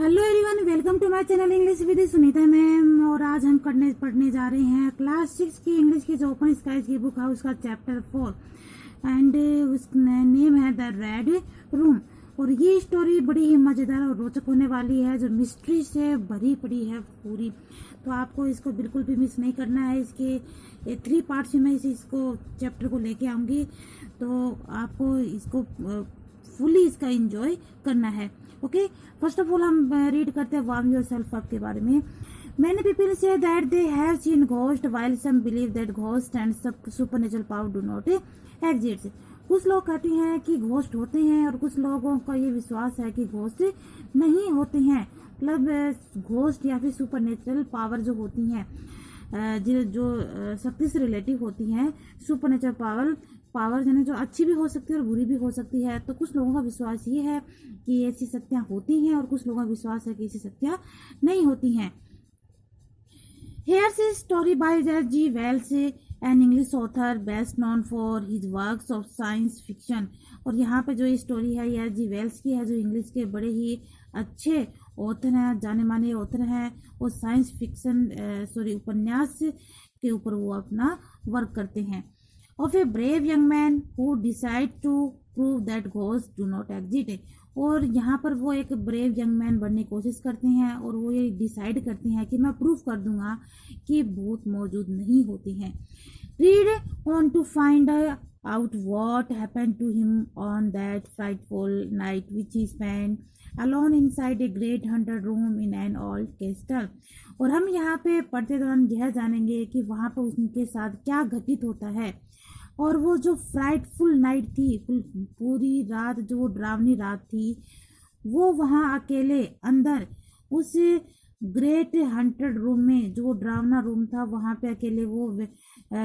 Hello everyone, welcome to my channel English with Sunita ma'am. और आज हम पढ़ने जा रहे हैं क्लास 6 की इंग्लिश की जो ओपन स्काइज की बुक है उसका चैप्टर 4 एंड उसका नेम है द रेड रूम। और ये स्टोरी बड़ी ही मजेदार और रोचक होने वाली है, जो मिस्ट्री से भरी पड़ी है पूरी। तो आपको इसको बिल्कुल भी मिस नहीं करना है। इसके 3 पार्ट्स में मैं इसको चैप्टर को लेके आऊंगी, तो आपको इसको फुली इसका एंजॉय करना है। ओके, फर्स्ट ऑफ ऑल हम रीड करते हैं वार्म योरसेल्फ अप के बारे में। Many people say that they have seen ghost, while some believe that ghost and supernatural power do not exist. कुछ लोग कहते हैं कि घोस्ट होते हैं और कुछ लोगों का ये विश्वास है कि घोस्ट नहीं होते हैं। मतलब घोस्ट या फिर सुपरनेचुरल पावर जो होती हैं, जो शक्ति से रिलेटिव होती हैं, सुपरनेचुरल पावर यानी जो अच्छी भी हो सकती है और बुरी भी हो सकती है। तो कुछ लोगों का विश्वास ये है कि ऐसी शक्तियाँ होती हैं और कुछ लोगों का विश्वास है कि ऐसी शक्तियाँ नहीं होती हैं। Here's a story by H.G. Wells, an English author best known for his works of science fiction. और यहाँ पे जो ये स्टोरी है ये H.G. वेल्स की है, जो इंग्लिश के बड़े ही अच्छे ऑथर हैं, जाने माने ऑथर हैं। और साइंस फिक्शन उपन्यास के ऊपर वो अपना वर्क करते हैं। Of a brave young man who decide to prove that ghosts do not exist. और यहाँ पर वो एक ब्रेव यंग मैन बनने की कोशिश करते हैं और वो ये डिसाइड करते हैं कि मैं प्रूफ कर दूंगा कि भूत मौजूद नहीं होती हैं। Read on to find out what happened to him on that frightful night which he spend alone inside a great haunted room in an old castle. और हम यहाँ पे पढ़ते दौरान यह जानेंगे कि वहाँ पर उनके साथ क्या घटित होता है। और वो जो फ्राइटफुल नाइट थी, पूरी रात जो डरावनी रात थी, वो वहाँ अकेले अंदर उस ग्रेट हंटेड रूम में, जो डरावना रूम था, वहाँ पे अकेले वो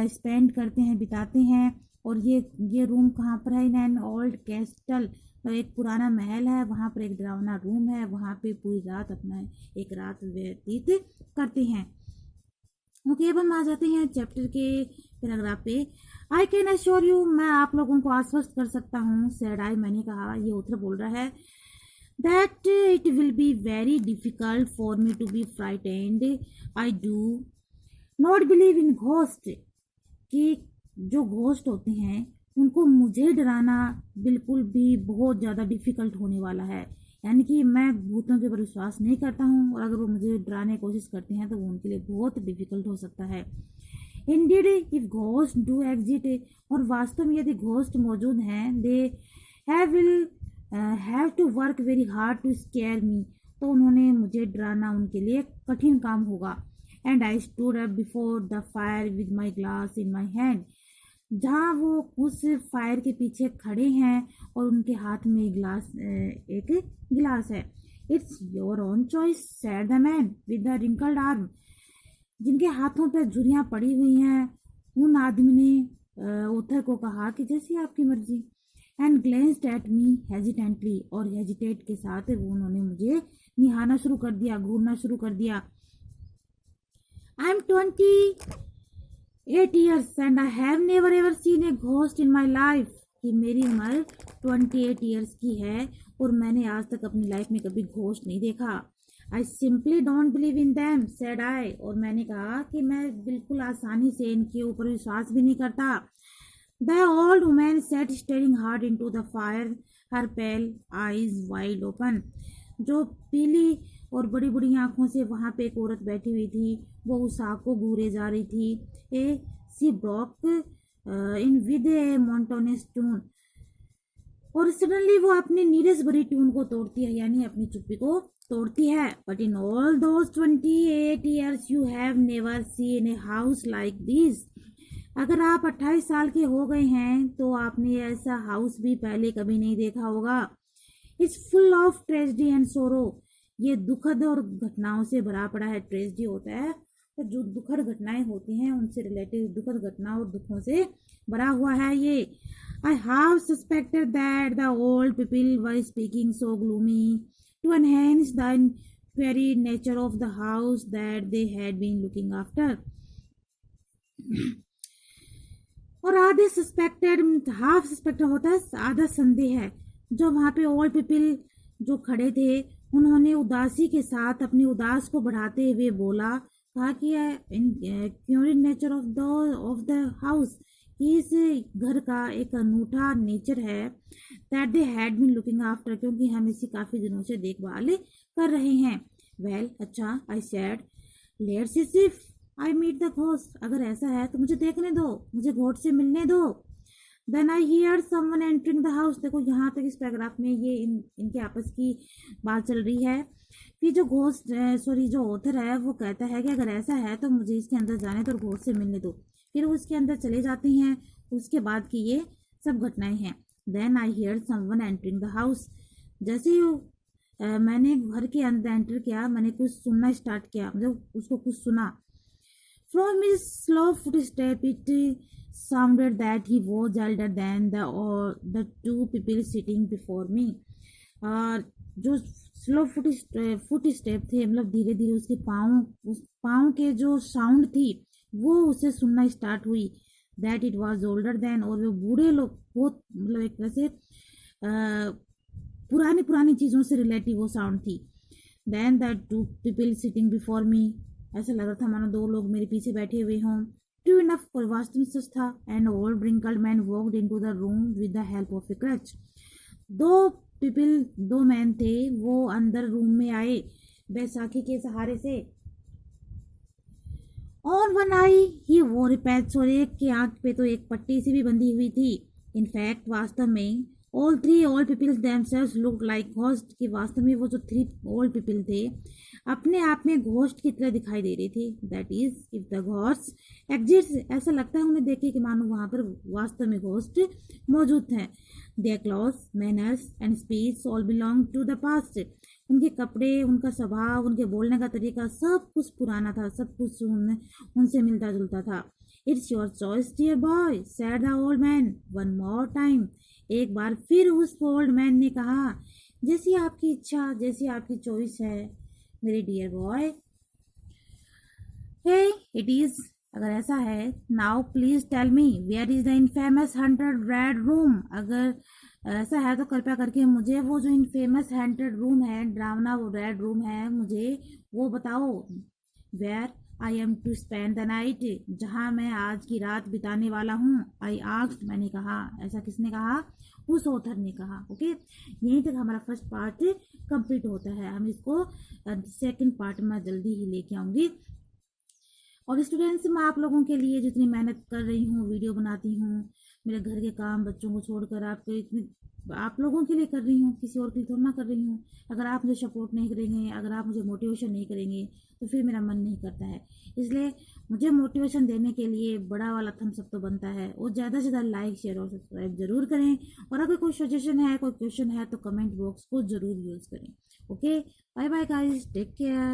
स्पेंड करते हैं, बिताते हैं। और ये रूम कहाँ पर है? इन एन ओल्ड कैस्टल, तो एक पुराना महल है, वहाँ पर एक डरावना रूम है, वहाँ पे पूरी रात अपना एक रात व्यतीत करते हैं। ओके, अब हम आ जाते हैं चैप्टर के पैराग्राफ पे। आई कैन अश्योर यू, मैं आप लोगों को आश्वस्त कर सकता हूँ, सेड आई, मैंने कहा, ये ऑथर बोल रहा है, that it will be very difficult for me to be frightened. I do not believe in ghost, कि जो घोस्ट होते हैं उनको मुझे डराना बिल्कुल भी बहुत ज़्यादा डिफिकल्ट होने वाला है। यानी कि मैं भूतों के ऊपर विश्वास नहीं करता हूँ और अगर वो मुझे डराने की कोशिश करते हैं तो वो उनके लिए बहुत डिफिकल्ट हो सकता है। Indeed if ghost do exist, और वास्तव में यदि घोस्ट मौजूद हैं, they will have to work very hard to scare me, तो उन्होंने मुझे डराना उनके लिए कठिन काम होगा। And I stood up before the fire with my glass in my hand, जहाँ वो उस फायर के पीछे खड़े हैं और उनके हाथ में एक गिलास है। It's your own choice, said the man with the wrinkled arm, जिनके हाथों पर झुर्रियाँ पड़ी हुई हैं, उन आदमी ने ऑथर को कहा कि जैसी आपकी मर्जी। एंड ग्लेंस्ड एट मी हेजिटेंटली, और हेजिटेट के साथ वो उन्होंने मुझे निहाना शुरू कर दिया, घूरना शुरू कर दिया। I am 28 years and I have never ever seen a ghost in my life, कि मेरी उम्र 28 years की है और मैंने आज तक अपनी लाइफ में कभी घोस्ट नहीं देखा। I simply don't believe in them, said I, और मैंने कहा कि मैं बिल्कुल आसानी से इनके ऊपर विश्वास भी नहीं करता। The old woman sat staring hard into the fire, her pale eyes wide open, जो पीली और बड़ी बड़ी आंखों से वहाँ पे एक औरत बैठी हुई थी, वो उस आग को घूरे जा रही थी। She broke in with a monotonous tune, और सडनली वो अपनी नीरस भरी ट्यून को तोड़ती है, यानी अपनी चुप्पी को तोड़ती है। But in all those 28 years you have never seen a house like this, अगर आप 28 साल के हो गए हैं तो आपने ऐसा हाउस भी पहले कभी नहीं देखा होगा। It's full of tragedy and सोरो, ये दुखद और घटनाओं से भरा पड़ा है। ट्रेजेडी होता है तो जो दुखद घटनाएं होती हैं उनसे रिलेटेड दुखद घटना और दुखों से भरा हुआ है ये। I have suspected that the old people were speaking so gloomy to enhance the very nature of the house that they had been looking after. और आधे सस्पेक्टेड, हाफ सस्पेक्टेड होता है आधा संदेह है, जो वहाँ पे ओल्ड पीपल जो खड़े थे उन्होंने उदासी के साथ अपनी उदास को बढ़ाते हुए बोला, कहा कि curious nature of the house, कि इस घर का एक अनूठा नेचर है, that they had been looking after, क्योंकि हम इसी काफ़ी दिनों से देखभाल कर रहे हैं। वेल, अच्छा, I said, let's see if I meet the ghost, अगर ऐसा है तो मुझे देखने दो, मुझे घोस्ट से मिलने दो। Then I hear someone entering the house. देखो यहाँ तक इस पैराग्राफ में ये इनके आपस की बात चल रही है। फिर जो ऑथर है वो कहता है कि अगर ऐसा है तो मुझे इसके अंदर जाने दो और घोस्ट से मिलने दो। फिर वो उसके अंदर चले जाते हैं। उसके बाद की ये सब घटनाएं हैं। Then I hear someone entering the house. जैसे ही मैंने घर के अंदर एंटर किया, मैंने कुछ सुनना स्टार्ट किया, मतलब उसको कुछ सुना। From his slow footstep, it sounded that he was elder than the two people sitting before me. और जो स्लो फुट स्टेप थे, मतलब धीरे धीरे उसके पाँव के जो साउंड थी वो उसे सुनना स्टार्ट हुई। That it was older than, और वो बूढ़े लोग, बहुत मतलब एक तरह से पुरानी चीज़ों से रिलेटिव वो साउंड थी। Then that two people sitting before me, ऐसा लग रहा था मानो दो लोग मेरे पीछे बैठे हुए हों। ट्रू इनफ, और वास्तव में सच था। And old wrinkled man walked into the room with the help of a crutch. दो मैन थे, वो अंदर रूम में आए बैसाखी के सहारे से। ऑन वन आई ही वोर ए पैच, और एक की आंख पे तो एक पट्टी से भी बंधी हुई थी। इनफैक्ट वास्तव में all three old people themselves looked like ghost, कि वास्तव में वो जो 3 ओल्ड पीपल थे अपने आप में घोस्ट की तरह दिखाई दे रही थी। That is if the ghost exist, ऐसा लगता है उन्हें देखे कि मानो वहाँ पर वास्तव में घोस्ट मौजूद हैं। Their clothes, manners and speech all belong to the past, उनके कपड़े, उनका स्वभाव, उनके बोलने का तरीका, सब कुछ पुराना था, सब कुछ उनसे मिलता जुलता था। It's your choice dear boy, said the old man one more time. एक बार फिर उस ओल्ड मैन ने कहा, जैसी आपकी इच्छा, जैसी आपकी चॉइस है मेरे dear boy. Hey it is, अगर ऐसा है, now please tell me where is the infamous 100 red room. अगर ऐसा है तो कृपया करके मुझे वो जो इनफेमस 100 रूम है, ड्रावना वो रेड रूम है, मुझे वो बताओ। Where I am to spend the night, जहाँ मैं आज की रात बिताने वाला हूँ। आई आस्क्ड, मैंने कहा। ऐसा किसने कहा? उस ऑथर ने कहा। ओके, यहीं तक हमारा फर्स्ट पार्ट कंप्लीट होता है। हम इसको सेकंड पार्ट में जल्दी ही लेके आऊँगी। और स्टूडेंट्स, मैं आप लोगों के लिए जितनी मेहनत कर रही हूँ, वीडियो बनाती हूँ, मेरे घर के काम बच्चों को छोड़कर आप लोगों के लिए कर रही हूँ, किसी और के लिए थोड़ा ना कर रही हूँ। अगर आप मुझे सपोर्ट नहीं करेंगे, अगर आप मुझे मोटिवेशन नहीं करेंगे तो फिर मेरा मन नहीं करता है। इसलिए मुझे मोटिवेशन देने के लिए बड़ा वाला थम्स अप तो बनता है, और ज़्यादा से ज़्यादा लाइक, शेयर और सब्सक्राइब जरूर करें। और अगर कोई सजेशन है, कोई क्वेश्चन है तो कमेंट बॉक्स को ज़रूर यूज़ करें। Okay, bye bye guys, take care.